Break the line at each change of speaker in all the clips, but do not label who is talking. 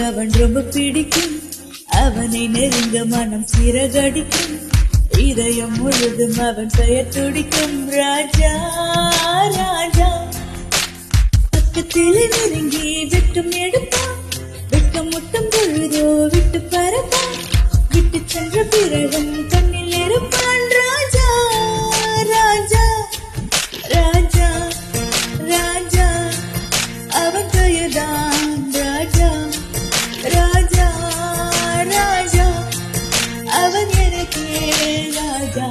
அவன் ரொம்ப பிடிக்கும். அவனை நெருங்க மனம் சிறகடிக்கும். இதயம் முழுதும் அவன் பெயர் துடிக்கும். ராஜா ராஜா பக்கத்தில் நெருங்கி விட்டும் எடுப்பான். வெட்கம் முட்டும் பொழுதோ விட்டு பறப்பான். விட்டு சென்ற பிறகும் கண்ணில் இருப்பான். ராஜா ராஜா ராஜா ராஜா அவன் பெயர்தான் ராஜா. ராஜா ராஜா அவன் எனக்கே ராஜா.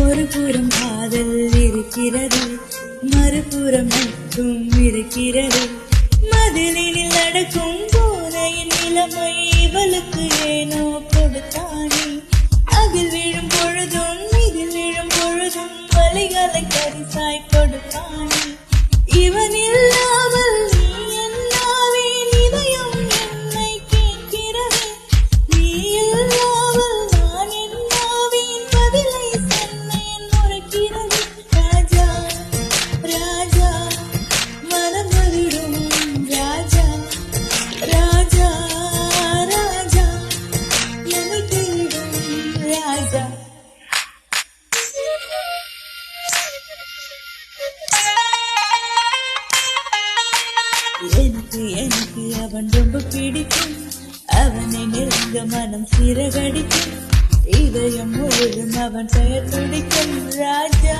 ஒரு புறம் காதல் இருக்கிறது, மறுபுறம் மட்டும் இருக்கிறது. மதிலில் நடக்கும் போதையின் நிலைமை இவளுக்கு ஏனோ கொடுத்தானே. அதில் விழும் பொழுதும் இதில் விழும் பொழுதும் வலிகளை பரிசாய் கொடுத்தானே. இவன் இல்லாமல் நீ என்னாவேன், இதயம் என்னை கேட்கிறது. நீ இல்லாமல் நான் என்னாவேன், பதிலை சொன்னேன் மறக்கிறது. ராஜா ராஜா மனம் வருடும் ராஜா. ராஜா ராஜா என்னை தேடும் ராஜா. எனக்கு அவன் ரொம்ப பிடிக்கும். அவனை நெருங்க மனம் சிறகடிக்கும். இதயம் முழுதும் அவன் பெயர் துடிக்கும். ராஜா